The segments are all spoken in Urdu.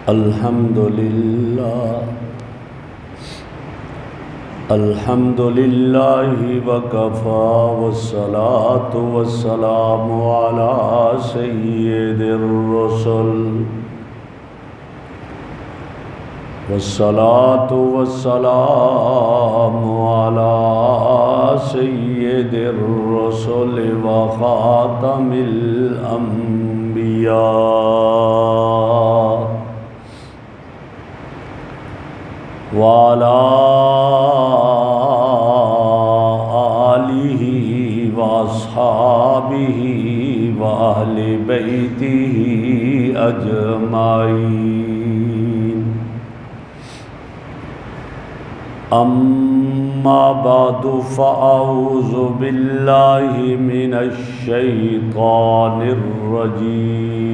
الحمد لله وكفى والصلاة والسلام على سيد الرسل والصلاة والسلام على سيد الرسل وخاتم الأنبياء وعلى آله وأصحابه وأهل بيته أجمعين أما بعد فأعوذ بالله من الشيطان الرجيم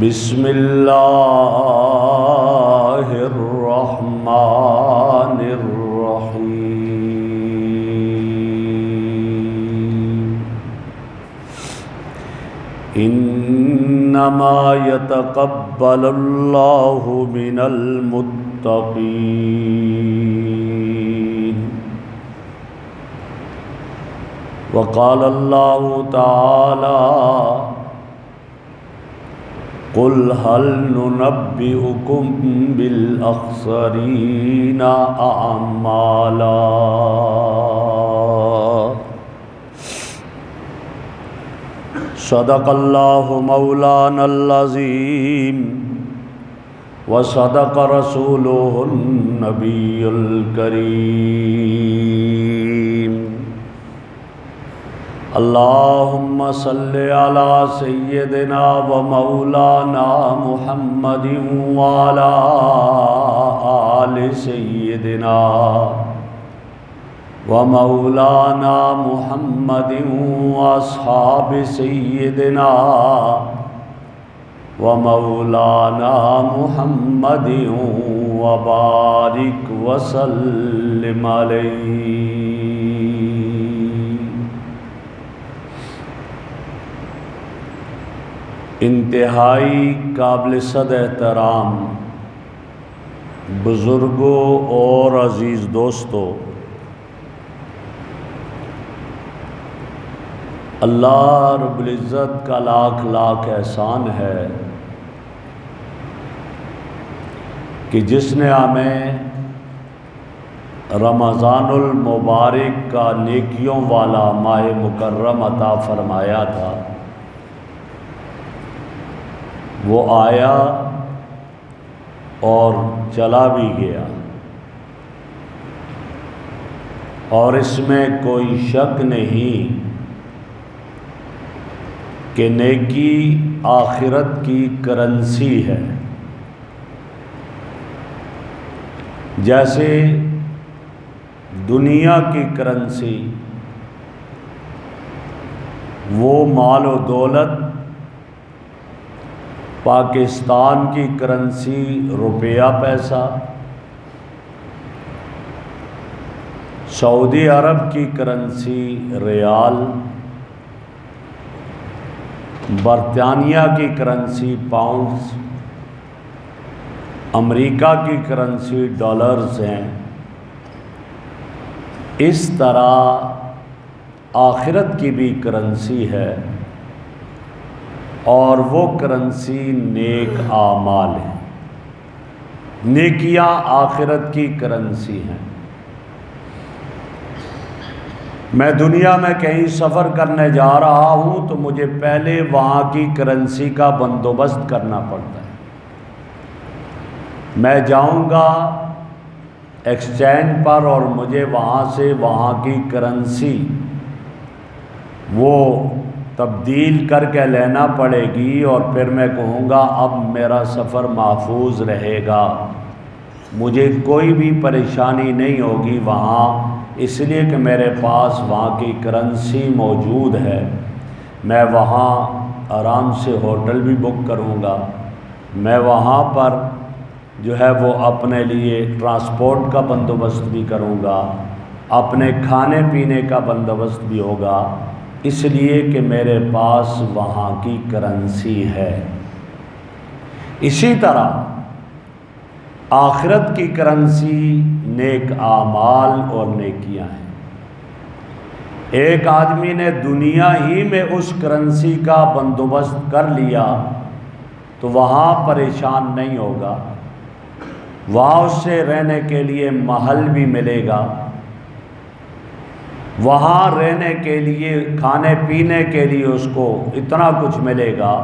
بسم الله الرحمن الرحيم إنما يتقبل الله من المتقين وقال الله تعالى قل هل ننبئكم بالأخسرين أعمالا صدق الله مولانا العظيم وصدق رسوله النبي الكريم اللهم صل على سيدنا ومولانا محمد وعلى آل سيدنا ومولانا محمد وأصحاب سيدنا ومولانا محمد وبارك وسلم عليه. انتہائی قابل صد احترام بزرگوں اور عزیز دوستو، اللہ رب العزت کا لاکھ لاکھ احسان ہے کہ جس نے ہمیں رمضان المبارک کا نیکیوں والا ماہ مکرم عطا فرمایا تھا، وہ آیا اور چلا بھی گیا، اور اس میں کوئی شک نہیں کہ نیکی آخرت کی کرنسی ہے. جیسے دنیا کی کرنسی وہ مال و دولت، پاکستان کی کرنسی روپیہ پیسہ، سعودی عرب کی کرنسی ریال، برطانیہ کی کرنسی پاؤنڈز، امریکہ کی کرنسی ڈالرز ہیں. اس طرح آخرت کی بھی کرنسی ہے، اور وہ کرنسی نیک اعمال ہے. نیکیاں آخرت کی کرنسی ہیں. میں دنیا میں کہیں سفر کرنے جا رہا ہوں تو مجھے پہلے وہاں کی کرنسی کا بندوبست کرنا پڑتا ہے. میں جاؤں گا ایکسچینج پر اور مجھے وہاں سے وہاں کی کرنسی وہ تبدیل کر کے لینا پڑے گی، اور پھر میں کہوں گا اب میرا سفر محفوظ رہے گا، مجھے کوئی بھی پریشانی نہیں ہوگی وہاں، اس لیے کہ میرے پاس وہاں کی کرنسی موجود ہے. میں وہاں آرام سے ہوٹل بھی بک کروں گا، میں وہاں پر جو ہے وہ اپنے لیے ٹرانسپورٹ کا بندوبست بھی کروں گا، اپنے کھانے پینے کا بندوبست بھی ہوگا. اس لیے کہ میرے پاس وہاں کی کرنسی ہے۔ اسی طرح آخرت کی کرنسی نیک اعمال اور نیکیاں ہیں۔ ایک آدمی نے دنیا ہی میں اس کرنسی کا بندوبست کر لیا تو وہاں پریشان نہیں ہوگا، وہاں اس سے رہنے کے لیے محل بھی ملے گا، وہاں رہنے کے لیے کھانے پینے کے لیے اس کو اتنا کچھ ملے گا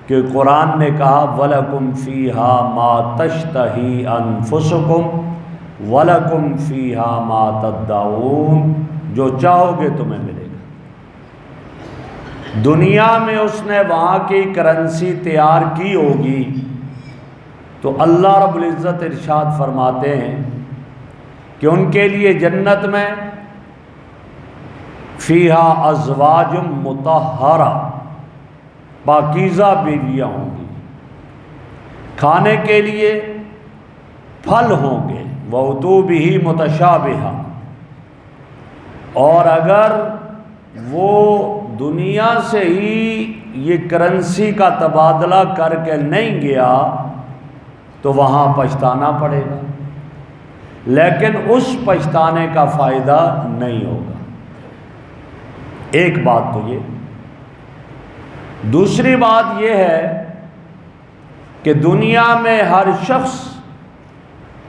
کہ قرآن نے کہا وَلَكُمْ فِيهَا مَا تَشْتَهِي أَنفُسُكُمْ وَلَكُمْ فِيهَا مَا تَدَّعُونَ، جو چاہو گے تمہیں ملے گا۔ دنیا میں اس نے وہاں کی کرنسی تیار کی ہوگی تو اللہ رب العزت ارشاد فرماتے ہیں کہ ان کے لیے جنت میں فیہا ازواج مطہرہ، پاکیزہ بیویاں ہوں گی، کھانے کے لیے پھل ہوں گے، وَأُتُوا بِهِ مُتَشَابِهًا، اور اگر وہ دنیا سے ہی یہ کرنسی کا تبادلہ کر کے نہیں گیا تو وہاں پچھتانا پڑے گا، لیکن اس پچھتانے کا فائدہ نہیں ہوگا۔ ایک بات تو یہ۔ دوسری بات یہ ہے کہ دنیا میں ہر شخص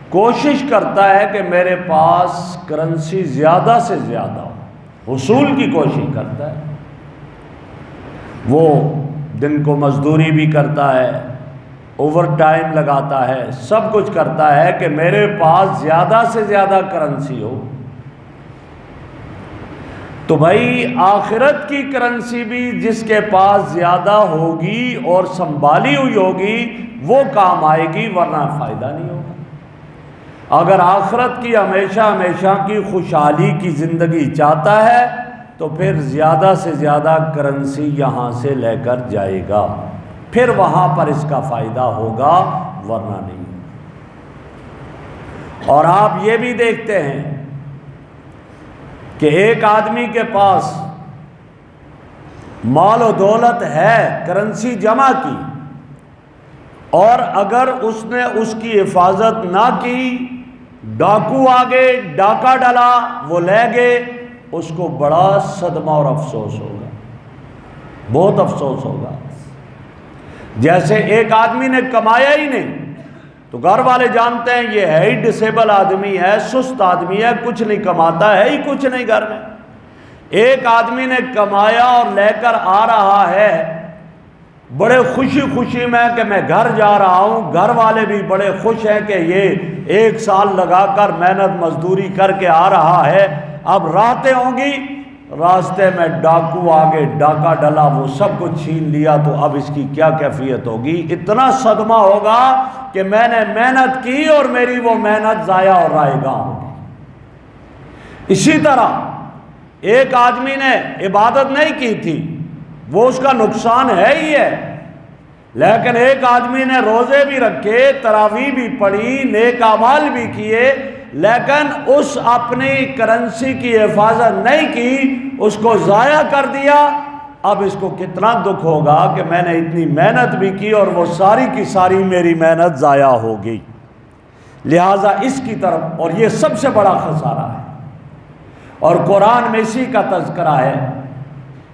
کوشش کرتا ہے کہ میرے پاس کرنسی زیادہ سے زیادہ ہو، حصول کی کوشش کرتا ہے۔ وہ دن کو مزدوری بھی کرتا ہے، اوور ٹائم لگاتا ہے، سب کچھ کرتا ہے کہ میرے پاس زیادہ سے زیادہ کرنسی ہو۔ تو بھائی آخرت کی کرنسی بھی جس کے پاس زیادہ ہوگی اور سنبھالی ہوئی ہوگی وہ کام آئے گی، ورنہ فائدہ نہیں ہوگا۔ اگر آخرت کی ہمیشہ ہمیشہ کی خوشحالی کی زندگی چاہتا ہے تو پھر زیادہ سے زیادہ کرنسی یہاں سے لے کر جائے گا، پھر وہاں پر اس کا فائدہ ہوگا، ورنہ نہیں۔ اور آپ یہ بھی دیکھتے ہیں کہ ایک آدمی کے پاس مال و دولت ہے، کرنسی جمع کی، اور اگر اس نے اس کی حفاظت نہ کی، ڈاکو آگے ڈاکہ ڈالا، وہ لے گئے، اس کو بڑا صدمہ اور افسوس ہوگا، بہت افسوس ہوگا۔ جیسے ایک آدمی نے کمایا ہی نہیں تو گھر والے جانتے ہیں یہ ہے ہی ڈسیبل آدمی ہے، سست آدمی ہے، کچھ نہیں کماتا ہے ہی کچھ نہیں گھر میں۔ ایک آدمی نے کمایا اور لے کر آ رہا ہے بڑے خوشی خوشی میں کہ میں گھر جا رہا ہوں، گھر والے بھی بڑے خوش ہیں کہ یہ 1 سال لگا کر محنت مزدوری کر کے آ رہا ہے، اب راتیں ہوں گی، راستے میں ڈاکو آگے ڈاکہ ڈلا، وہ سب کچھ چھین لیا، تو اب اس کی کیا کیفیت ہوگی؟ اتنا صدمہ ہوگا کہ میں نے محنت کی اور میری وہ محنت ضائع اور رائے گاہ ہوگی۔ اسی طرح ایک آدمی نے عبادت نہیں کی تھی، وہ اس کا نقصان ہے ہی ہے، لیکن ایک آدمی نے روزے بھی رکھے، تراویح بھی پڑھی، نیک اعمال بھی کیے، لیکن اس اپنی کرنسی کی حفاظت نہیں کی، اس کو ضائع کر دیا، اب اس کو کتنا دکھ ہوگا کہ میں نے اتنی محنت بھی کی اور وہ ساری کی ساری میری محنت ضائع ہو گئی۔ لہٰذا اس کی طرف، اور یہ سب سے بڑا خسارہ ہے، اور قرآن میں اسی کا تذکرہ ہے۔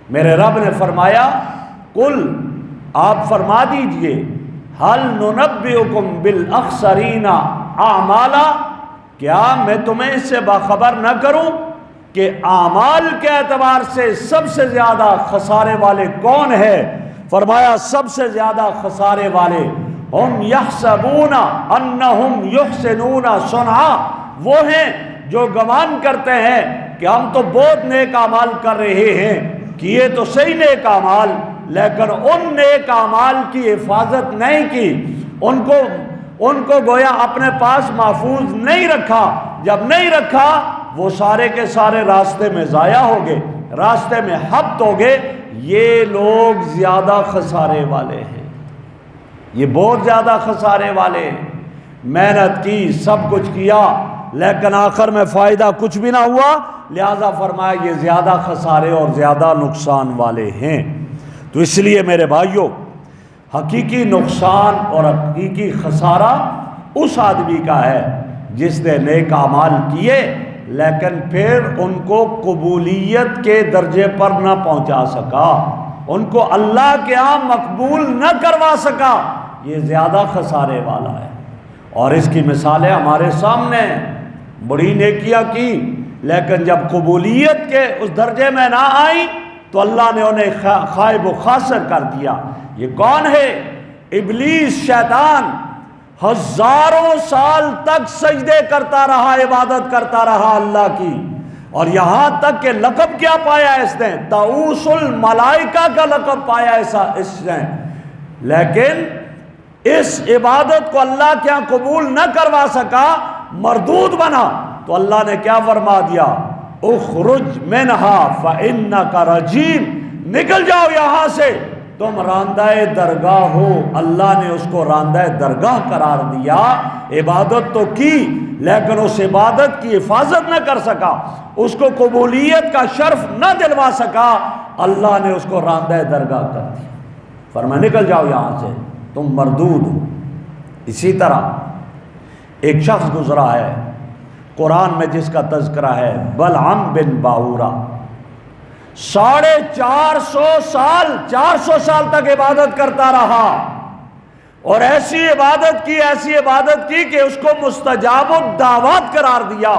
میرے رب نے فرمایا قل، آپ فرما دیجئے، هل ننبئکم بالاخسرین اعمالا، کیا میں تمہیں اس سے باخبر نہ کروں کہ اعمال کے اعتبار سے سب سے زیادہ خسارے والے کون ہیں؟ فرمایا سب سے زیادہ خسارے والے ہم یحسبون انہم یحسنون صنعا، وہ ہیں جو گمان کرتے ہیں کہ ہم تو بہت نیک اعمال کر رہے ہیں، کیے تو صحیح نیک اعمال، لیکن ان نیک اعمال کی حفاظت نہیں کی، ان کو گویا اپنے پاس محفوظ نہیں رکھا، جب نہیں رکھا وہ سارے کے سارے راستے میں ضائع ہو گئے، راستے میں حبط ہو گئے۔ یہ لوگ زیادہ خسارے والے ہیں، یہ بہت زیادہ خسارے والے ہیں۔ محنت کی، سب کچھ کیا، لیکن آخر میں فائدہ کچھ بھی نہ ہوا، لہذا فرمایا یہ زیادہ خسارے اور زیادہ نقصان والے ہیں۔ تو اس لیے میرے بھائیوں، حقیقی نقصان اور حقیقی خسارہ اس آدمی کا ہے جس نے نیک اعمال کیے لیکن پھر ان کو قبولیت کے درجے پر نہ پہنچا سکا، ان کو اللہ کے ہاں مقبول نہ کروا سکا، یہ زیادہ خسارے والا ہے۔ اور اس کی مثالیں ہمارے سامنے ہیں، بڑی نیکیاں کی لیکن جب قبولیت کے اس درجے میں نہ آئی تو اللہ نے انہیں خائب و خاسر کر دیا۔ یہ کون ہے؟ ابلیس، شیطان، ہزاروں سال تک سجدے کرتا رہا، عبادت کرتا رہا اللہ کی، اور یہاں تک کہ لقب کیا پایا اس نے؟ طاؤوس الملائکہ کا لقب پایا اس نے، لیکن اس عبادت کو اللہ کے ہاں قبول نہ کروا سکا، مردود بنا۔ تو اللہ نے کیا فرما دیا؟ اخرج منہا فإنک رجیم، نکل جاؤ یہاں سے، تم راندہ درگاہ ہو۔ اللہ نے اس کو راندہ درگاہ قرار دیا۔ عبادت تو کی لیکن اس عبادت کی حفاظت نہ کر سکا، اس کو قبولیت کا شرف نہ دلوا سکا، اللہ نے اس کو راندہ درگاہ کر دیا۔ فرمایا نکل جاؤ یہاں سے، تم مردود ہو۔ اسی طرح ایک شخص گزرا ہے قرآن میں جس کا تذکرہ ہے، بلعم بن باورا، 450 سال تک عبادت کرتا رہا، اور ایسی عبادت کی کہ اس کو مستجاب الدعوات قرار دیا،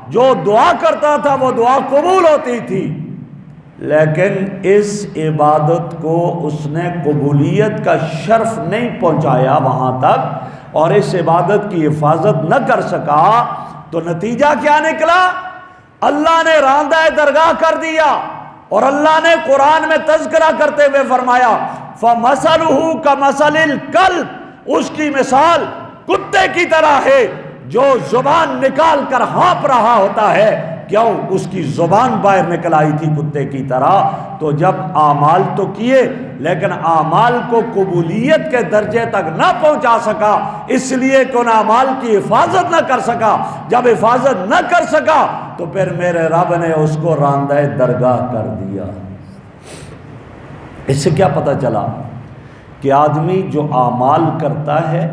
جو دعا کرتا تھا وہ دعا قبول ہوتی تھی، لیکن اس عبادت کو اس نے قبولیت کا شرف نہیں پہنچایا وہاں تک، اور اس عبادت کی حفاظت نہ کر سکا، تو نتیجہ کیا نکلا؟ اللہ نے راندہ درگاہ کر دیا، اور اللہ نے قرآن میں تذکرہ کرتے ہوئے فرمایا فَمَثَلُهُ كَمَثَلِ الْكَلْبِ، اس کی مثال کتے کی طرح ہے جو زبان نکال کر ہانپ رہا ہوتا ہے۔ کیوں؟ اس کی زبان باہر نکل آئی تھی کتے کی طرح۔ تو جب اعمال تو کیے لیکن اعمال کو قبولیت کے درجے تک نہ پہنچا سکا، اس لیے کہ ان اعمال کی حفاظت نہ کر سکا۔ جب حفاظت نہ کر سکا تو پھر میرے رب نے اس کو راندہ درگاہ کر دیا۔ اس سے کیا پتہ چلا؟ کہ آدمی جو اعمال کرتا ہے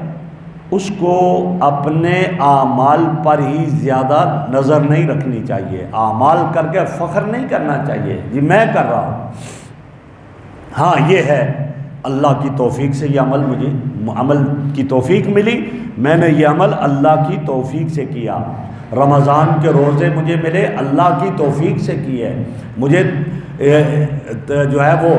اس کو اپنے اعمال پر ہی زیادہ نظر نہیں رکھنی چاہیے، اعمال کر کے فخر نہیں کرنا چاہیے جی میں کر رہا ہوں۔ ہاں یہ ہے اللہ کی توفیق سے یہ مجھے عمل کی توفیق ملی، میں نے یہ عمل اللہ کی توفیق سے کیا۔ رمضان کے روزے مجھے ملے اللہ کی توفیق سے کیے، مجھے جو ہے وہ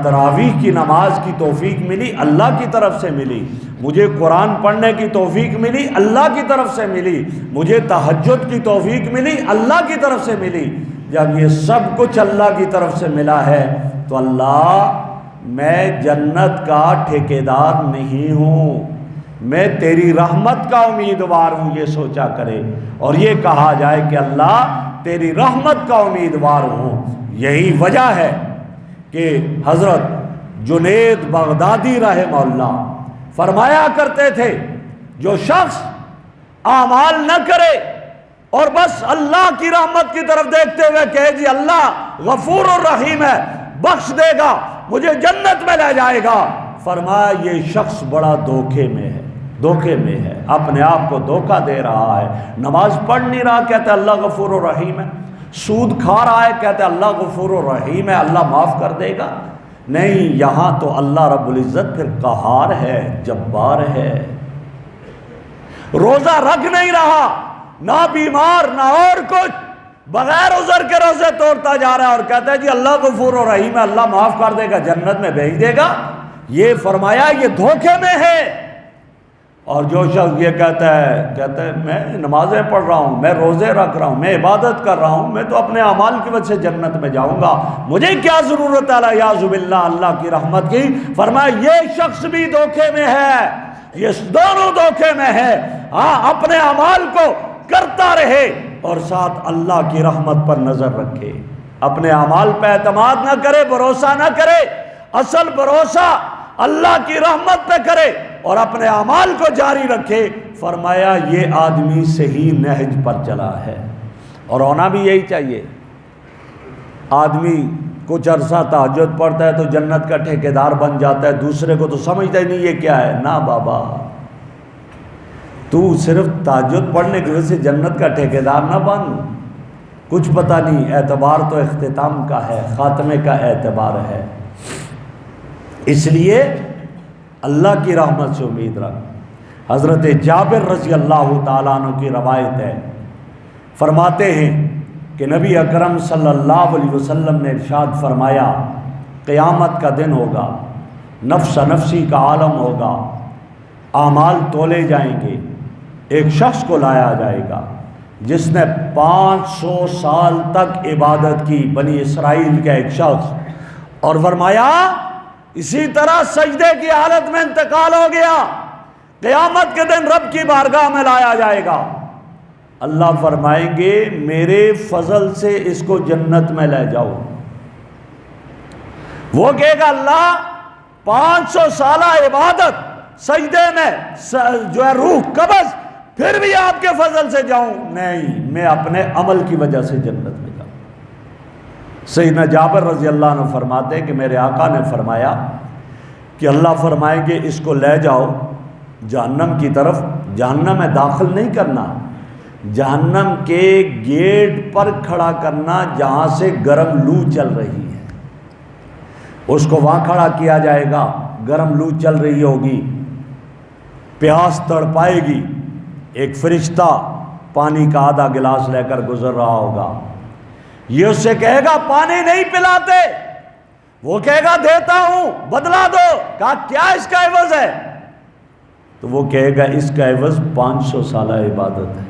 تراویح کی نماز کی توفیق ملی اللہ کی طرف سے ملی، مجھے قرآن پڑھنے کی توفیق ملی اللہ کی طرف سے ملی، مجھے تہجد کی توفیق ملی اللہ کی طرف سے ملی۔ جب یہ سب کچھ اللہ کی طرف سے ملا ہے تو اللہ میں جنت کا ٹھیکیدار نہیں ہوں، میں تیری رحمت کا امیدوار ہوں، یہ سوچا کرے اور یہ کہا جائے کہ اللہ تیری رحمت کا امیدوار ہوں۔ یہی وجہ ہے کہ حضرت جنید بغدادی رحمہ اللہ فرمایا کرتے تھے جو شخص اعمال نہ کرے اور بس اللہ کی رحمت کی طرف دیکھتے ہوئے کہے جی اللہ غفور الرحیم ہے، بخش دے گا، مجھے جنت میں لے جائے گا، فرمایا یہ شخص بڑا دھوکے میں ہے، اپنے آپ کو دھوکہ دے رہا ہے۔ نماز پڑھ نہیں رہا، کہتا ہے اللہ غفور الرحیم ہے، سود کھا رہا ہے، کہتا ہے اللہ غفور الرحیم ہے، اللہ معاف کر دے گا۔ نہیں، یہاں تو اللہ رب العزت پھر قہار ہے، جبار ہے۔ روزہ رکھ نہیں رہا، نہ بیمار نہ اور کچھ، بغیر عذر کے روزے توڑتا جا رہا ہے اور کہتا ہے جی اللہ غفور الرحیم ہے، اللہ معاف کر دے گا، جنت میں بھیج دے گا۔ یہ فرمایا یہ دھوکے میں ہے۔ اور جو شخص یہ کہتا ہے میں نمازیں پڑھ رہا ہوں، میں روزے رکھ رہا ہوں، میں عبادت کر رہا ہوں، میں تو اپنے اعمال کی وجہ سے جنت میں جاؤں گا، مجھے کیا ضرورت ہے الیاذ باللہ اللہ کی رحمت کی، فرمایا یہ شخص بھی دھوکے میں ہے، یہ دونوں دھوکے میں ہے۔ ہاں اپنے اعمال کو کرتا رہے اور ساتھ اللہ کی رحمت پر نظر رکھے، اپنے اعمال پہ اعتماد نہ کرے، بھروسہ نہ کرے، اصل بھروسہ اللہ کی رحمت پہ کرے اور اپنے اعمال کو جاری رکھے۔ فرمایا یہ آدمی صحیح نہج پر چلا ہے۔ اور ہونا بھی یہی چاہیے۔ آدمی کچھ عرصہ تہجد پڑھتا ہے تو جنت کا ٹھیکیدار بن جاتا ہے، دوسرے کو تو سمجھتا ہی نہیں یہ کیا ہے۔ نہ بابا، تو صرف تہجد پڑھنے کی وجہ سے جنت کا ٹھیکیدار نہ بن، کچھ پتہ نہیں، اعتبار تو اختتام کا ہے، خاتمے کا اعتبار ہے۔ اس لیے اللہ کی رحمت سے امید رکھ۔ حضرت جابر رضی اللہ تعالیٰ عنہ کی روایت ہے، فرماتے ہیں کہ نبی اکرم صلی اللہ علیہ وسلم نے ارشاد فرمایا، قیامت کا دن ہوگا، نفس نفسی کا عالم ہوگا، اعمال تولے جائیں گے، ایک شخص کو لایا جائے گا جس نے 500 سال تک عبادت کی، بنی اسرائیل کا ایک شخص، اور فرمایا اسی طرح سجدے کی حالت میں انتقال ہو گیا، قیامت کے دن رب کی بارگاہ میں لایا جائے گا۔ اللہ فرمائیں گے میرے فضل سے اس کو جنت میں لے جاؤ۔ وہ کہے گا اللہ 500 سالہ عبادت سجدے میں جو ہے روح قبض، پھر بھی آپ کے فضل سے جاؤں؟ نہیں، میں اپنے عمل کی وجہ سے جنت میں جاؤں۔ سیدنا جابر رضی اللہ عنہ فرماتے ہیں کہ میرے آقا نے فرمایا کہ اللہ فرمائیں گے اس کو لے جاؤ جہنم کی طرف، جہنم میں داخل نہیں کرنا، جہنم کے گیٹ پر کھڑا کرنا جہاں سے گرم لو چل رہی ہے، اس کو وہاں کھڑا کیا جائے گا، گرم لو چل رہی ہوگی، پیاس تڑپائے گی، ایک فرشتہ پانی کا آدھا گلاس لے کر گزر رہا ہوگا، یہ اس سے کہے گا پانی نہیں پلاتے، وہ کہے گا دیتا ہوں بدلا دو، کہا کیا اس کا عوض ہے؟ تو وہ کہے گا اس کا عوض 500 سالہ عبادت ہے۔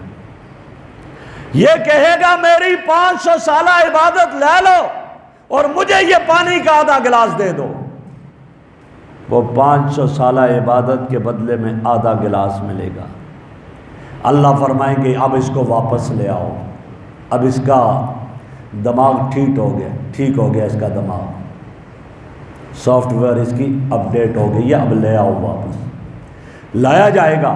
یہ کہے گا میری 500 سالہ عبادت لے لو اور مجھے یہ پانی کا آدھا گلاس دے دو۔ وہ 500 سالہ عبادت کے بدلے میں آدھا گلاس ملے گا۔ اللہ فرمائیں گے اب اس کو واپس لے آؤ، اب اس کا دماغ ٹھیک ہو گیا، اس کا دماغ سافٹ ویئر اس کی اپڈیٹ ہو گئی ہے، اب لے آؤ واپس۔ لایا جائے گا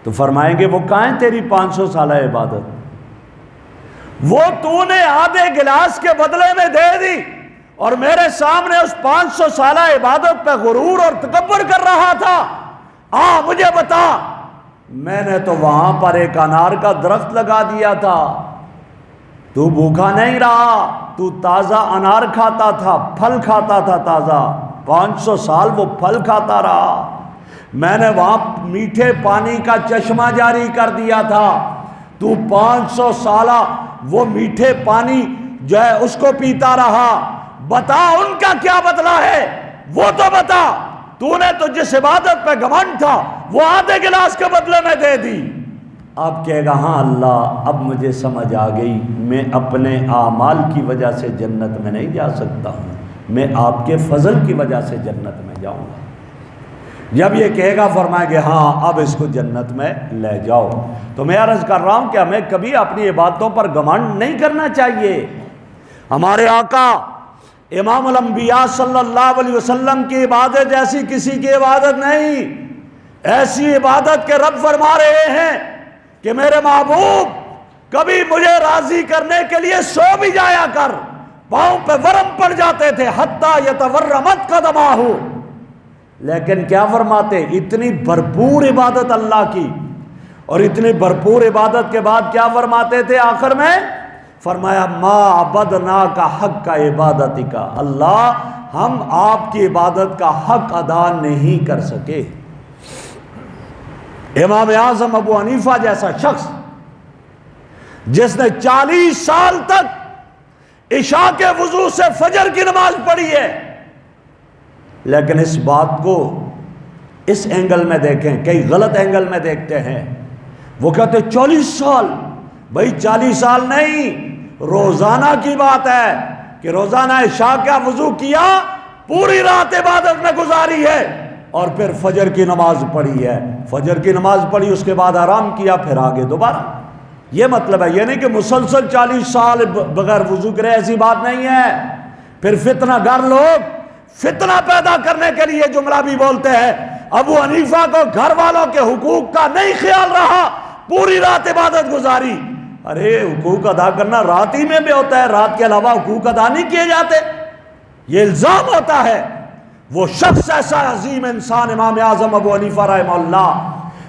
تو فرمائیں گے وہ کہاں ہے تیری 500 سالہ عبادت؟ وہ تو نے آدھے گلاس کے بدلے میں دے دی اور میرے سامنے اس 500 سالہ عبادت پہ غرور اور تکبر کر رہا تھا۔ مجھے بتا، میں نے تو وہاں پر ایک انار کا درخت لگا دیا تھا، تو بھوکا نہیں رہا، تو تازہ انار کھاتا تھا، پھل کھاتا تھا تازہ، 500 سال وہ پھل کھاتا رہا، میں نے وہاں میٹھے پانی کا چشمہ جاری کر دیا تھا، تو 500 سالہ وہ میٹھے پانی جو ہے اس کو پیتا رہا، بتا ان کا کیا بدلہ ہے؟ وہ تو بتا، تو نے تو جس عبادت پہ گھمنڈ تھا وہ آدھے گلاس کے بدلے میں دے دی۔ آپ کہے گا ہاں اللہ اب مجھے سمجھ آ گئی، میں اپنے اعمال کی وجہ سے جنت میں نہیں جا سکتا ہوں، میں آپ کے فضل کی وجہ سے جنت میں جاؤں گا۔ جب یہ کہے گا فرمائیں گے ہاں اب اس کو جنت میں لے جاؤ۔ تو میں عرض کر رہا ہوں کہ ہمیں کبھی اپنی عبادتوں پر گھمنڈ نہیں کرنا چاہیے۔ ہمارے آقا امام الانبیاء صلی اللہ علیہ وسلم کی عبادت ایسی کسی کی عبادت نہیں، ایسی عبادت کے رب فرما رہے ہیں کہ میرے محبوب کبھی مجھے راضی کرنے کے لیے سو بھی جایا کر، پاؤں پہ ورم پڑ جاتے تھے حتی یتورمت قدماہ، لیکن کیا فرماتے؟ اتنی بھرپور عبادت اللہ کی، اور اتنی بھرپور عبادت کے بعد کیا فرماتے تھے آخر میں؟ فرمایا ما عبدناک حق عبادتی کا، اللہ ہم آپ کی عبادت کا حق ادا نہیں کر سکے۔ امام اعظم ابو حنیفہ جیسا شخص جس نے 40 سال تک عشاء کے وضو سے فجر کی نماز پڑھی ہے، لیکن اس بات کو اس اینگل میں دیکھیں، کئی غلط اینگل میں دیکھتے ہیں، وہ کہتے 40 سال، بھائی 40 سال نہیں، روزانہ کی بات ہے کہ روزانہ عشاء کا وضو کیا، پوری رات عبادت میں گزاری ہے، اور پھر فجر کی نماز پڑھی ہے، فجر کی نماز پڑھی اس کے بعد آرام کیا، پھر آگے دوبارہ۔ یہ مطلب ہے، یہ نہیں کہ مسلسل 40 سال بغیر وضو کرے، ایسی بات نہیں ہے۔ پھر فتنہ گر لوگ فتنہ پیدا کرنے کے لیے جملہ بھی بولتے ہیں، ابو حنیفہ کو گھر والوں کے حقوق کا نہیں خیال رہا، پوری رات عبادت گزاری۔ ارے حقوق ادا کرنا رات ہی میں بھی ہوتا ہے، رات کے علاوہ حقوق ادا نہیں کیے جاتے، یہ الزام ہوتا ہے۔ وہ شخص ایسا عظیم انسان امام اعظم ابو حنیفہ رحمہ اللہ،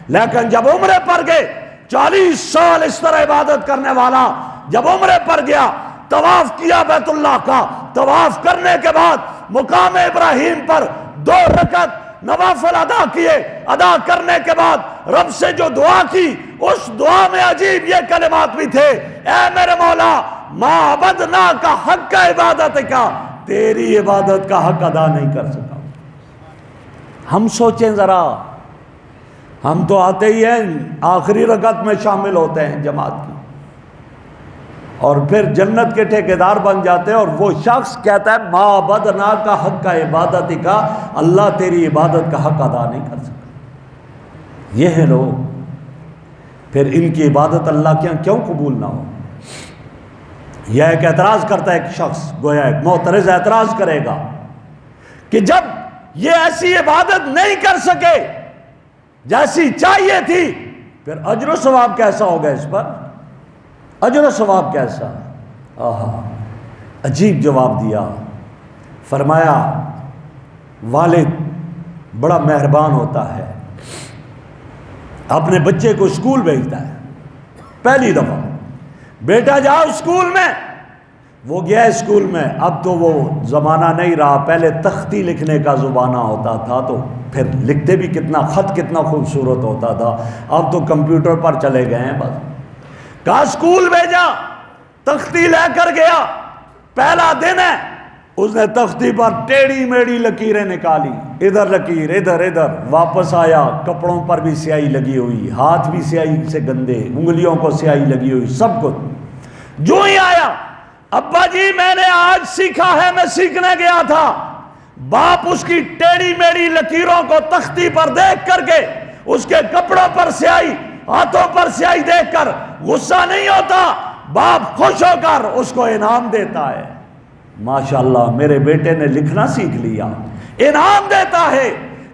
لیکن جب عمرے پر گئے 40 سال اس طرح عبادت کرنے والا جب عمرے پر گیا، طواف کیا بیت اللہ کا، طواف کرنے کے بعد مقام ابراہیم پر 2 رکعت نوافل ادا کیے، ادا کرنے کے بعد رب سے جو دعا کی، اس دعا میں عجیب یہ کلمات بھی تھے، اے میرے مولا ما عبدناک حق عبادت کا، تیری عبادت کا حق ادا نہیں کر سکا۔ ہم سوچیں ذرا، ہم تو آتے ہی ہیں آخری رکعت میں شامل ہوتے ہیں جماعت کی، اور پھر جنت کے ٹھیکیدار بن جاتے ہیں، اور وہ شخص کہتا ہے ما عبدناک حق عبادت کا، اللہ تیری عبادت کا حق ادا نہیں کر سکا۔ یہ ہے لوگ، پھر ان کی عبادت اللہ کے یہاں کیوں قبول نہ ہو؟ یہ ایک اعتراض کرتا ہے ایک شخص، گویا ایک معترض اعتراض کرے گا کہ جب یہ ایسی عبادت نہیں کر سکے جیسی چاہیے تھی، پھر اجر و ثواب کیسا ہوگا اس پر؟ اجر و ثواب کیسا؟ عجیب جواب دیا، فرمایا والد بڑا مہربان ہوتا ہے، اپنے بچے کو اسکول بھیجتا ہے، پہلی دفعہ بیٹا جاؤ اسکول میں، وہ گیا اسکول میں، اب تو وہ زمانہ نہیں رہا، پہلے تختی لکھنے کا زمانہ ہوتا تھا، تو پھر لکھتے بھی کتنا، خط کتنا خوبصورت ہوتا تھا، اب تو کمپیوٹر پر چلے گئے ہیں بس۔ کہا اسکول بھیجا، تختی لے کر گیا، پہلا دن ہے، اس نے تختی پر ٹیڑھی میڑھی لکیریں نکالی، ادھر لکیر ادھر ادھر، واپس آیا کپڑوں پر بھی سیاہی لگی ہوئی، ہاتھ بھی سیاہی سے گندے، انگلیوں کو سیاہی لگی ہوئی، سب کچھ۔ جو ہی آیا، ابا جی میں نے آج سیکھا ہے، میں سیکھنے گیا تھا۔ باپ اس کی ٹیڑھی میڑھی لکیروں کو تختی پر دیکھ کر کے، اس کے کپڑوں پر سیاہی، ہاتھوں پر سیاہی دیکھ کر غصہ نہیں ہوتا، باپ خوش ہو کر اس کو انعام دیتا ہے۔ ماشاءاللہ میرے بیٹے نے لکھنا سیکھ لیا، انعام دیتا ہے۔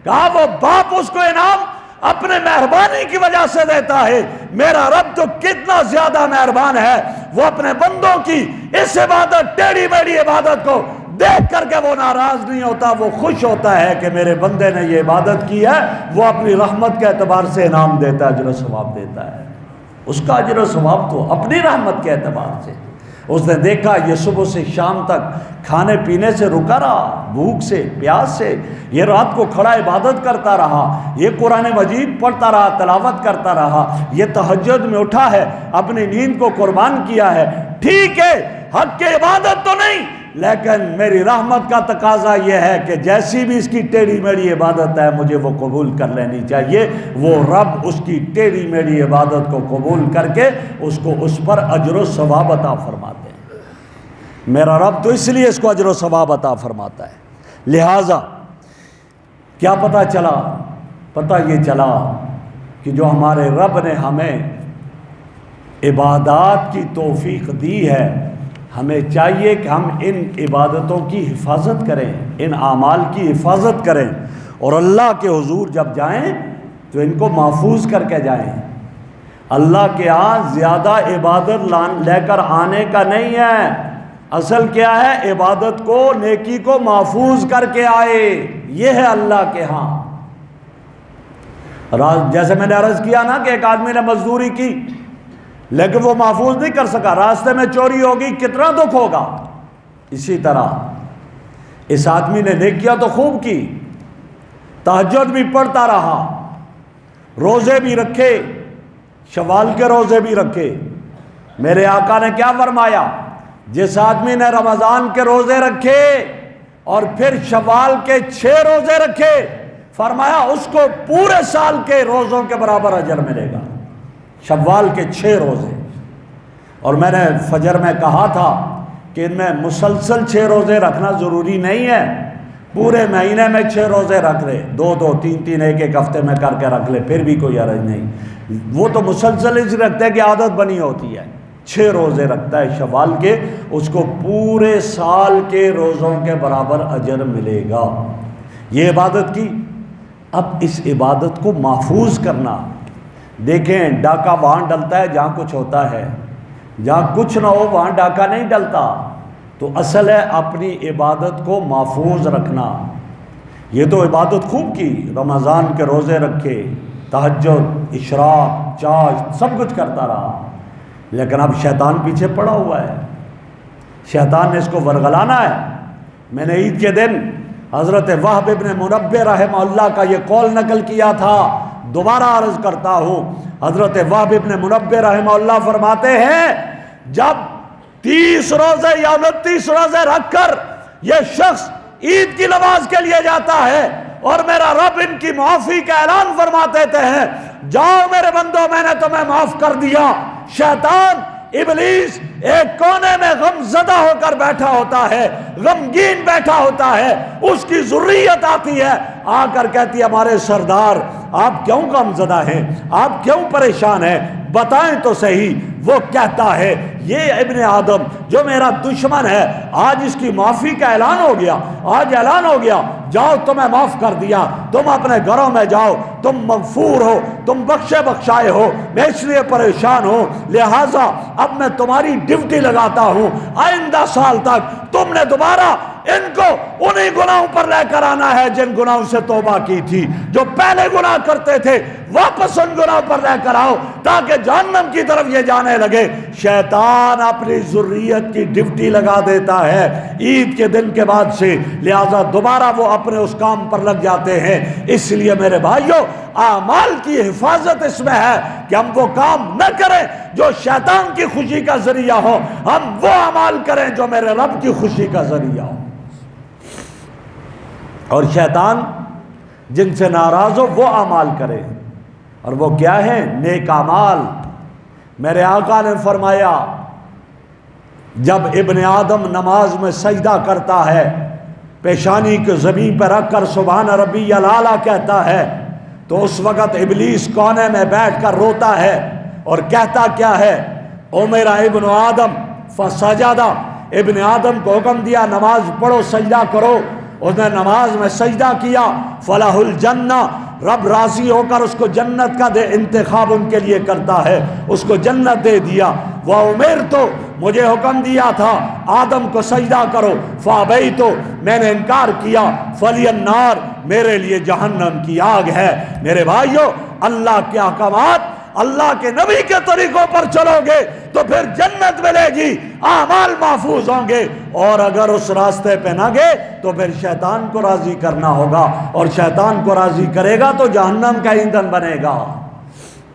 کہا وہ باپ اس کو انعام اپنے مہربانی کی وجہ سے دیتا ہے، میرا رب تو کتنا زیادہ مہربان ہے، وہ اپنے بندوں کی اس عبادت، ٹیڑھی میڑھی عبادت کو دیکھ کر کے وہ ناراض نہیں ہوتا، وہ خوش ہوتا ہے کہ میرے بندے نے یہ عبادت کی ہے، وہ اپنی رحمت کے اعتبار سے انعام دیتا ہے، اجر و ثواب دیتا ہے۔ اس کا اجر و ثواب تو اپنی رحمت کے اعتبار سے، اس نے دیکھا یہ صبح سے شام تک کھانے پینے سے رکا رہا، بھوک سے پیاس سے، یہ رات کو کھڑا عبادت کرتا رہا، یہ قرآن مجید پڑھتا رہا، تلاوت کرتا رہا، یہ تہجد میں اٹھا ہے، اپنی نیند کو قربان کیا ہے۔ ٹھیک ہے حق کی عبادت تو نہیں، لیکن میری رحمت کا تقاضا یہ ہے کہ جیسی بھی اس کی ٹیڑھی میڑھی عبادت ہے مجھے وہ قبول کر لینی چاہیے۔ وہ رب اس کی ٹیڑھی میڑھی عبادت کو قبول کر کے اس کو اس پر اجر و ثواب عطا فرماتے ہیں۔ میرا رب تو اس لیے اس کو اجر و ثواب عطا فرماتا ہے۔ لہٰذا کیا پتہ چلا؟ پتہ یہ چلا کہ جو ہمارے رب نے ہمیں عبادات کی توفیق دی ہے، ہمیں چاہیے کہ ہم ان عبادتوں کی حفاظت کریں، ان اعمال کی حفاظت کریں، اور اللہ کے حضور جب جائیں تو ان کو محفوظ کر کے جائیں۔ اللہ کے ہاں زیادہ عبادت لے کر آنے کا نہیں ہے، اصل کیا ہے؟ عبادت کو، نیکی کو محفوظ کر کے آئے، یہ ہے اللہ کے ہاں۔ جیسے میں نے عرض کیا نا کہ ایک آدمی نے مزدوری کی لیکن وہ محفوظ نہیں کر سکا، راستے میں چوری ہوگی، کتنا دکھ ہوگا۔ اسی طرح اس آدمی نے نیکیاں تو خوب کی، تہجد بھی پڑھتا رہا، روزے بھی رکھے، شوال کے روزے بھی رکھے۔ میرے آقا نے کیا فرمایا؟ جس آدمی نے رمضان کے روزے رکھے اور پھر شوال کے 6 روزے رکھے، فرمایا اس کو پورے سال کے روزوں کے برابر اجر ملے گا، شوال کے 6 روزے۔ اور میں نے فجر میں کہا تھا کہ ان میں مسلسل 6 روزے رکھنا ضروری نہیں ہے، پورے مہینے میں 6 روزے رکھ لے، 2 3 ایک ہفتے میں کر کے رکھ لے، پھر بھی کوئی حرج نہیں۔ وہ تو مسلسل اس رکھتے کہ عادت بنی ہوتی ہے، 6 روزے رکھتا ہے شوال کے، اس کو پورے سال کے روزوں کے برابر اجر ملے گا۔ یہ عبادت کی۔ اب اس عبادت کو محفوظ کرنا، دیکھیں ڈاکہ وہاں ڈلتا ہے جہاں کچھ ہوتا ہے، جہاں کچھ نہ ہو وہاں ڈاکہ نہیں ڈلتا۔ تو اصل ہے اپنی عبادت کو محفوظ رکھنا۔ یہ تو عبادت خوب کی، رمضان کے روزے رکھے، تہجد، اشراق، چاش، سب کچھ کرتا رہا، لیکن اب شیطان پیچھے پڑا ہوا ہے، شیطان نے اس کو ورغلانا ہے۔ میں نے عید کے دن حضرت وہب ابن منبہ رحمہ اللہ کا یہ قول نقل کیا تھا، دوبارہ عرض کرتا ہوں۔ حضرت وہب ابن منبہ رحمہ اللہ فرماتے ہیں جب 30 روزے یا 29 روزے رکھ کر یہ شخص عید کی نماز کے لیے جاتا ہے اور میرا رب ان کی معافی کا اعلان فرما دیتے ہیں، جاؤ میرے بندو میں نے تمہیں معاف کر دیا، شیطان ابلیس ایک کونے میں غم زدہ ہو کر بیٹھا ہوتا ہے، غمگین بیٹھا ہوتا ہے، اس کی ذریت آتی ہے، آ کر کہتی ہے ہمارے سردار آپ کیوں غم زدہ ہیں، آپ کیوں پریشان ہیں، بتائیں تو صحیح۔ وہ کہتا ہے یہ ابن آدم جو میرا دشمن ہے، آج اس کی معافی کا اعلان ہو گیا، آج اعلان ہو گیا، جاؤ تمہیں معاف کر دیا، تم اپنے گھروں میں جاؤ، تم مغفور ہو، تم بخشے بخشائے ہو، میں اس لیے پریشان ہوں، لہٰذا اب میں تمہاری ڈیوٹی لگاتا ہوں، آئندہ سال تک تم نے دوبارہ ان کو انہی گناہوں پر لے کر آنا ہے جن گناہوں سے توبہ کی تھی، جو پہلے گناہ کرتے تھے واپس ان گناہوں پر لے کر آؤ تاکہ جہنم کی طرف یہ جانے لگے۔ شیطان اپنی ذریت کی ڈیوٹی لگا دیتا ہے عید کے دن کے بعد سے، لہذا دوبارہ وہ اپنے اس کام پر لگ جاتے ہیں۔ اس لیے میرے بھائیوں اعمال کی حفاظت اس میں ہے کہ ہم وہ کام نہ کریں جو شیطان کی خوشی کا ذریعہ ہو، ہم وہ اعمال کریں جو میرے رب کی خوشی کا ذریعہ ہو۔ اور شیطان جن سے ناراض ہو وہ اعمال کرے، اور وہ کیا ہے؟ نیک اعمال۔ میرے آقا نے فرمایا جب ابن آدم نماز میں سجدہ کرتا ہے، پیشانی کو زمین پر رکھ کر سبحان ربی الاعلیٰ کہتا ہے، تو اس وقت ابلیس کونے میں بیٹھ کر روتا ہے اور کہتا کیا ہے؟ او میرا ابن آدم فسجدہ، ابن آدم کو حکم دیا نماز پڑھو، سجدہ کرو، اس نے نماز میں سجدہ کیا، فلاح الجنہ، رب راضی ہو کر اس کو جنت کا انتخاب ان کے لیے کرتا ہے، اس کو جنت دے دیا۔ وَأُمِرْتُ، مجھے حکم دیا تھا آدم کو سجدہ کرو، فَأَبَيْتُ، میں نے انکار کیا، فَلِيَ النَّارُ، میرے لیے جہنم کی آگ ہے۔ میرے بھائیوں اللہ کے احکامات، اللہ کے نبی کے طریقوں پر چلو گے تو پھر جنت ملے گی، اعمال محفوظ ہوں گے، اور اگر اس راستے پہ نہ گئے تو پھر شیطان کو راضی کرنا ہوگا، اور شیطان کو راضی کرے گا تو جہنم کا ایندھن بنے گا۔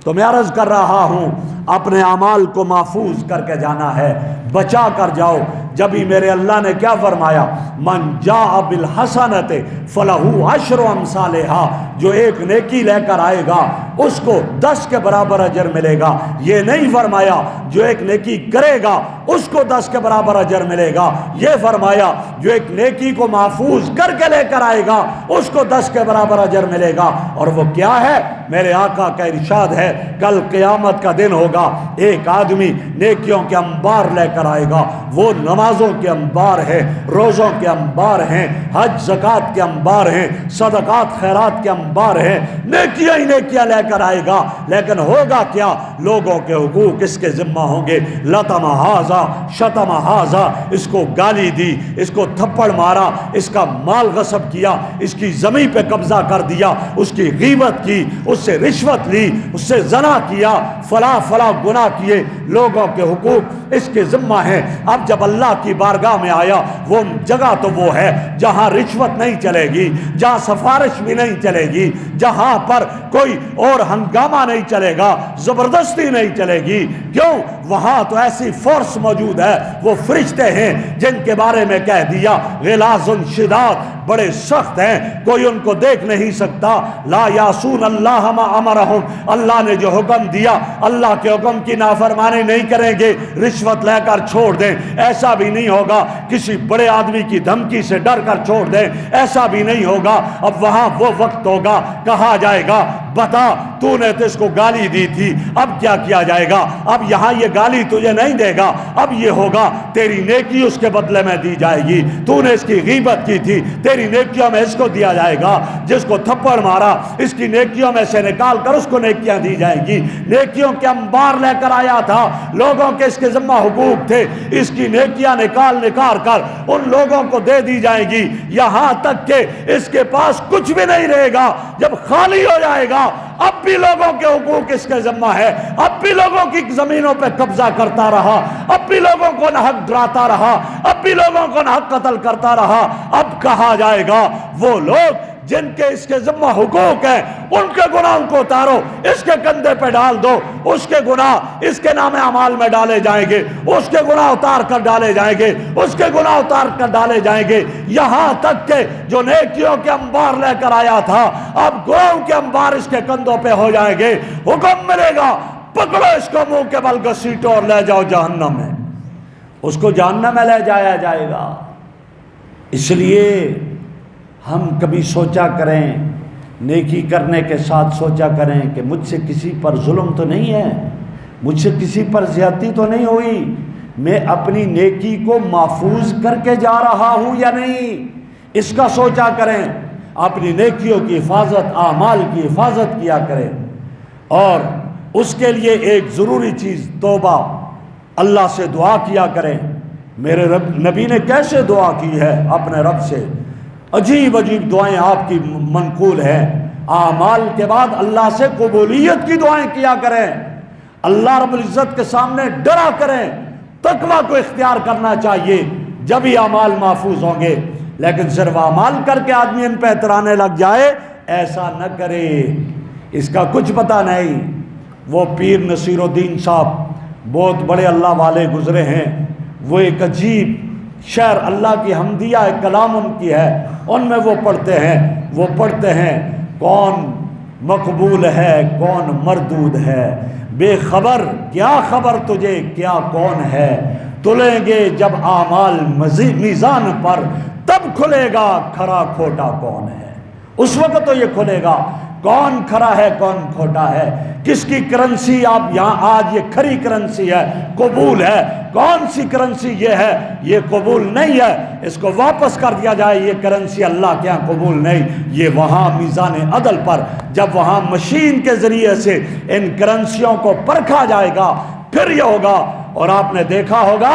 تو میں عرض کر رہا ہوں اپنے اعمال کو محفوظ کر کے جانا ہے، بچا کر جاؤ۔ جب ہی میرے اللہ نے کیا فرمایا؟ من جاء بالحسنۃ فلہ عشر امثالھا، جو ایک نیکی لے کر آئے گا اس کو 10 کے برابر اجر ملے گا۔ یہ نہیں فرمایا جو ایک نیکی کرے گا اس کو 10 کے برابر اجر ملے گا، یہ فرمایا جو ایک نیکی کو محفوظ کر کے لے کر آئے گا اس کو 10 کے برابر اجر ملے گا۔ اور وہ کیا ہے؟ میرے آقا کا ارشاد ہے کل قیامت کا دن ہوگا، ایک آدمی نیکیوں کے انبار لے کر آئے گا، وہ نمازوں کے انبار ہیں، روزوں کے انبار ہیں، حج زکوٰۃ کے انبار ہیں، صدقات خیرات کے انبار ہیں، نیکیاں ہی نیکیاں لے کر آئے گا، لیکن ہوگا کیا؟ لوگوں کے حقوق اس کے ذمہ ہوں گے۔ لطم ھذا شتم ھذا، اس کو گالی دی، اس کو تھپڑ مارا، اس کا مال غصب کیا، اس کی زمین پہ قبضہ کر دیا، اس کی غیبت کی، اس سے رشوت لی، اس سے زنا کیا، فلاں فلاں گناہ کیے، لوگوں کے حقوق اس کے ذمہ ہیں۔ اب جب اللہ کی بارگاہ میں آیا، وہ جگہ تو وہ ہے جہاں رشوت نہیں چلے گی، جہاں سفارش بھی نہیں چلے گی، جہاں پر کوئی اور ہنگامہ نہیں چلے گا، زبردستی نہیں چلے گی۔ کیوں؟ وہاں تو ایسی فورس موجود ہے، وہ فرشتے ہیں جن کے بارے میں کہہ دیا غلاظ شداد، بڑے سخت ہیں، کوئی ان کو دیکھ نہیں سکتا۔ لا یعصون اللہ ما امرہم، اللہ نے جو حکم دیا اللہ کے حکم کی نافرمانی نہیں کریں گے، رشوت لے کر چھوڑ دیں ایسا بھی نہیں ہوگا، کسی بڑے آدمی کی دھمکی سے ڈر کر چھوڑ دیں ایسا بھی نہیں ہوگا۔ اب وہاں وہ وقت ہوگا کہا جائے گا بتا تو نے تو اس کو گالی دی تھی، اب کیا کیا جائے گا؟ اب یہاں یہ گالی تجھے نہیں دے گا، اب یہ ہوگا تیری نیکی اس کے بدلے میں دی جائے گی، تو نے اس کی غیبت کی تھی تیری نیکیوں میں اس کو دیا جائے گا، جس کو تھپڑ مارا اس کی نیکیوں میں سے نکال کر اس کو نیکیاں دی جائیں گی، نیکیوں کے انبار لے کر آیا تھا، لوگوں کے اس کے ذمہ حقوق تھے، اس کی نیکیاں نکال کر ان لوگوں کو دے دی جائیں گی، یہاں تک کہ اس کے پاس کچھ بھی نہیں رہے گا، جب خالی ہو جائے گا اب بھی لوگوں کے حقوق اس کے ذمہ ہے، اب بھی لوگوں کی زمینوں پہ قبضہ کرتا رہا، اب بھی لوگوں کو ناحق ڈراتا رہا، اب بھی لوگوں کو ناحق قتل کرتا رہا، اب کہا جائے گا وہ لوگ جن کے اس کے ذمہ حقوق ہیں ان کے گناہوں کو اتارو، اس کے کندھے پہ ڈال دو، اس کے گناہ اس کے نام اعمال میں ڈالے جائیں گے، اس کے گناہ اتار کر ڈالے جائیں گے، اس کے گناہ اتار کر ڈالے جائیں گے، یہاں تک کہ جو نیکیوں کے انبار لے کر آیا تھا اب گناہوں کے انبار اس کے کندھوں پہ ہو جائیں گے، حکم ملے گا پکڑو اس کو منہ کے بل گھسیٹو اور لے جاؤ جہنم میں، اس کو جہنم میں لے جایا جائے گا۔ اس لیے ہم کبھی سوچا کریں، نیکی کرنے کے ساتھ سوچا کریں کہ مجھ سے کسی پر ظلم تو نہیں ہے، مجھ سے کسی پر زیادتی تو نہیں ہوئی، میں اپنی نیکی کو محفوظ کر کے جا رہا ہوں یا نہیں، اس کا سوچا کریں، اپنی نیکیوں کی حفاظت، اعمال کی حفاظت کیا کریں، اور اس کے لیے ایک ضروری چیز توبہ، اللہ سے دعا کیا کریں۔ میرے نبی نے کیسے دعا کی ہے اپنے رب سے، عجیب عجیب دعائیں آپ کی منقول ہیں، اعمال کے بعد اللہ سے قبولیت کی دعائیں کیا کریں، اللہ رب العزت کے سامنے ڈرا کریں، تقویٰ کو اختیار کرنا چاہیے، جب ہی اعمال محفوظ ہوں گے، لیکن صرف اعمال کر کے آدمی ان پہ اترانے لگ جائے ایسا نہ کرے، اس کا کچھ پتہ نہیں۔ وہ پیر نصیر الدین صاحب بہت بڑے اللہ والے گزرے ہیں، وہ ایک عجیب شعر اللہ کی حمدیہ ایک کلام ان کی ہے، ان میں وہ پڑھتے ہیں کون مقبول ہے کون مردود ہے، بے خبر کیا خبر تجھے کیا کون ہے، تلیں گے جب اعمال میزان پر تب کھلے گا کھرا کھوٹا کون ہے، اس وقت تو یہ کھلے گا کون کھرا ہے کون کھوٹا ہے، کس کی کرنسی آپ یہاں آج یہ کھری کرنسی ہے قبول ہے، کون سی کرنسی یہ ہے یہ قبول نہیں ہے، اس کو واپس کر دیا جائے، یہ کرنسی اللہ کے یہاں قبول نہیں، یہ وہاں میزان عدل پر جب وہاں مشین کے ذریعے سے ان کرنسیوں کو پرکھا جائے گا پھر یہ ہوگا۔ اور آپ نے دیکھا ہوگا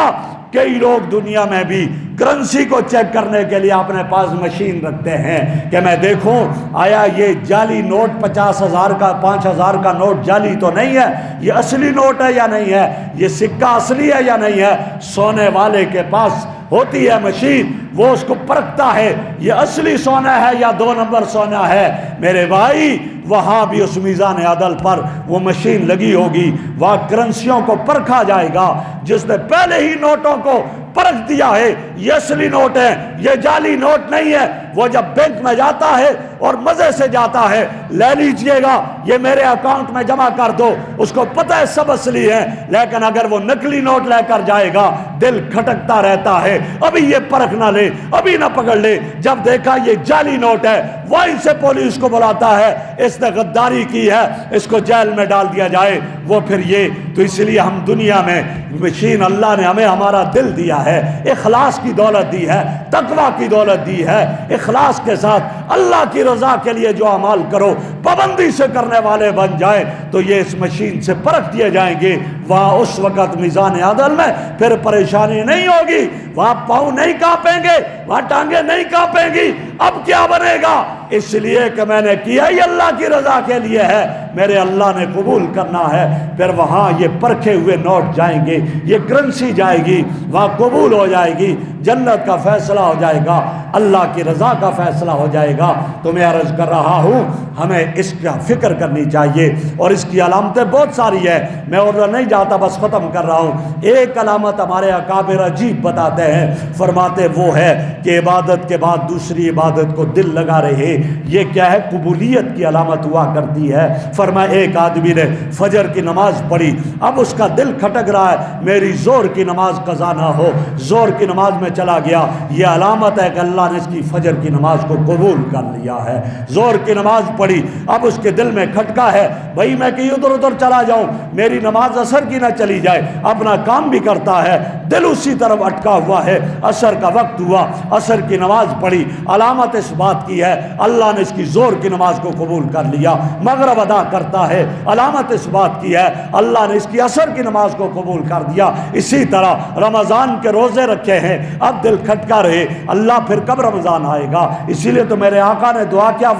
کئی لوگ دنیا میں بھی کرنسی کو چیک کرنے کے لیے اپنے پاس مشین رکھتے ہیں کہ میں دیکھوں آیا یہ جعلی نوٹ 50,000 کا 5,000 کا نوٹ جعلی تو نہیں ہے، یہ اصلی نوٹ ہے یا نہیں ہے، یہ سکہ اصلی ہے یا نہیں ہے، سونے والے کے پاس ہوتی ہے مشین، وہ اس کو پرکھتا ہے یہ اصلی سونا ہے یا 2 نمبر سونا ہے۔ میرے بھائی وہاں بھی اس میزان عدل پر وہ مشین لگی ہوگی، وہاں کرنسیوں کو پرکھا جائے گا، جس نے پہلے ہی نوٹوں کو پرکھ دیا ہے یہ اصلی نوٹ ہے یہ جعلی نوٹ نہیں ہے، وہ جب بینک میں جاتا ہے اور مزے سے جاتا ہے لے لیجئے گا یہ میرے اکاؤنٹ میں جمع کر دو، اس کو پتہ ہے سب اصلی ہے، لیکن اگر وہ نقلی نوٹ لے کر جائے گا دل کھٹکتا رہتا ہے، ابھی یہ پرکھ نہ لے ابھی نہ پکڑ لے، جب دیکھا یہ جعلی نوٹ ہے وہیں سے پولیس کو بلاتا ہے اس نے غداری کی ہے اس کو جیل میں ڈال دیا جائے، وہ پھر یہ تو اس لیے ہم دنیا میں مشین اللہ نے ہمیں ہمارا دل دیا ہے، اخلاص کی دولت دی ہے، تقویٰ کی دولت دی ہے، اخلاص کے ساتھ اللہ کی رضا کے لیے جو اعمال کرو پابندی سے کرنے والے بن جائیں تو یہ اس مشین سے پرکھ دیے جائیں گے، وہاں اس وقت میزان عدل میں پھر پریشانی نہیں ہوگی، وہاں پاؤں نہیں کانپیں گے وہاں ٹانگیں نہیں کانپیں گی، اب کیا بنے گا؟ اس لیے کہ میں نے کیا ہی اللہ کی رضا کے لیے ہے، میرے اللہ نے قبول کرنا ہے، پھر وہاں یہ پرکھے ہوئے نوٹ جائیں گے، یہ کرنسی جائے گی، وہاں قبول ہو جائے گی، جنت کا فیصلہ ہو جائے گا، اللہ کی رضا کا فیصلہ ہو جائے گا۔ تو میں عرض کر رہا ہوں ہمیں اس کا فکر کرنی چاہیے، اور اس کی علامتیں بہت ساری ہیں، میں اور نہیں جاتا بس ختم کر رہا ہوں۔ ایک علامت ہمارے اکابر عجیب بتاتے ہیں، فرماتے وہ ہے کہ عبادت کے بعد دوسری عبادت کو دل لگا رہے، یہ کیا ہے؟ قبولیت کی علامت ہوا کرتی ہے۔ فرمایا ایک آدمی نے فجر کی نماز پڑھی، اب اس کا دل کھٹک رہا ہے میری زور کی نماز قضا نہ ہو، زور کی نماز میں چلا گیا، یہ علامت ہے کہ اللہ نے اس کی فجر کی نماز کو قبول کر لیا ہے۔ زور کی نماز پڑھی، اب اس کے دل میں کھٹکا ہے بھائی میں کہیں ادھر ادھر چلا جاؤں، میری نماز عصر کی نہ چلی جائے، اپنا کام بھی کرتا ہے، دل اسی طرف اٹکا ہوا ہے۔ عصر کا وقت ہوا، عصر کی نماز پڑھی، علامت اس بات کی ہے اللہ نے اس کی زور کی نماز کو قبول کر لیا۔ مغرب ادا کرتا ہے، علامت اس بات کی ہے اللہ نے اس کی عصر کی نماز کو قبول کر دیا۔ اسی طرح رمضان کے روزے رکھے ہیں، اب دل کھٹکا رہے اللہ پھر کب رمضان آئے گا، اسی لیے تو میرے آقا نے دعا کیا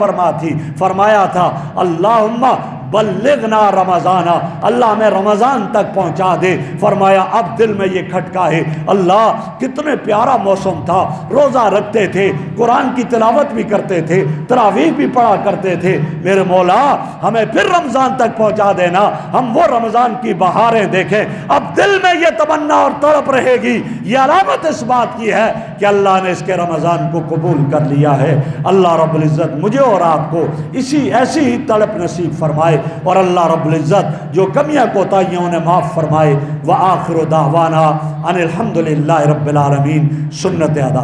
فرمایا تھا اللہم بلغنا رمضان، اللہ ہمیں رمضان تک پہنچا دے۔ فرمایا اب دل میں یہ کھٹکا ہے اللہ کتنے پیارا موسم تھا، روزہ رکھتے تھے، قرآن کی تلاوت بھی کرتے تھے، تراویح بھی پڑھا کرتے تھے، میرے مولا ہمیں پھر رمضان تک پہنچا دینا، ہم وہ رمضان کی بہاریں دیکھیں۔ اب دل میں یہ تمنا اور تڑپ رہے گی، یہ علامت اس بات کی ہے کہ اللہ نے اس کے رمضان کو قبول کر لیا ہے۔ اللہ رب العزت مجھے اور آپ کو ایسی ہی تڑپ نصیب فرمائے، اور اللہ رب العزت جو کمیاں کوتاہیاں انہیں معاف فرمائے۔ وآخر دعوانا ان الحمد للہ رب العالمین۔ سنت ادا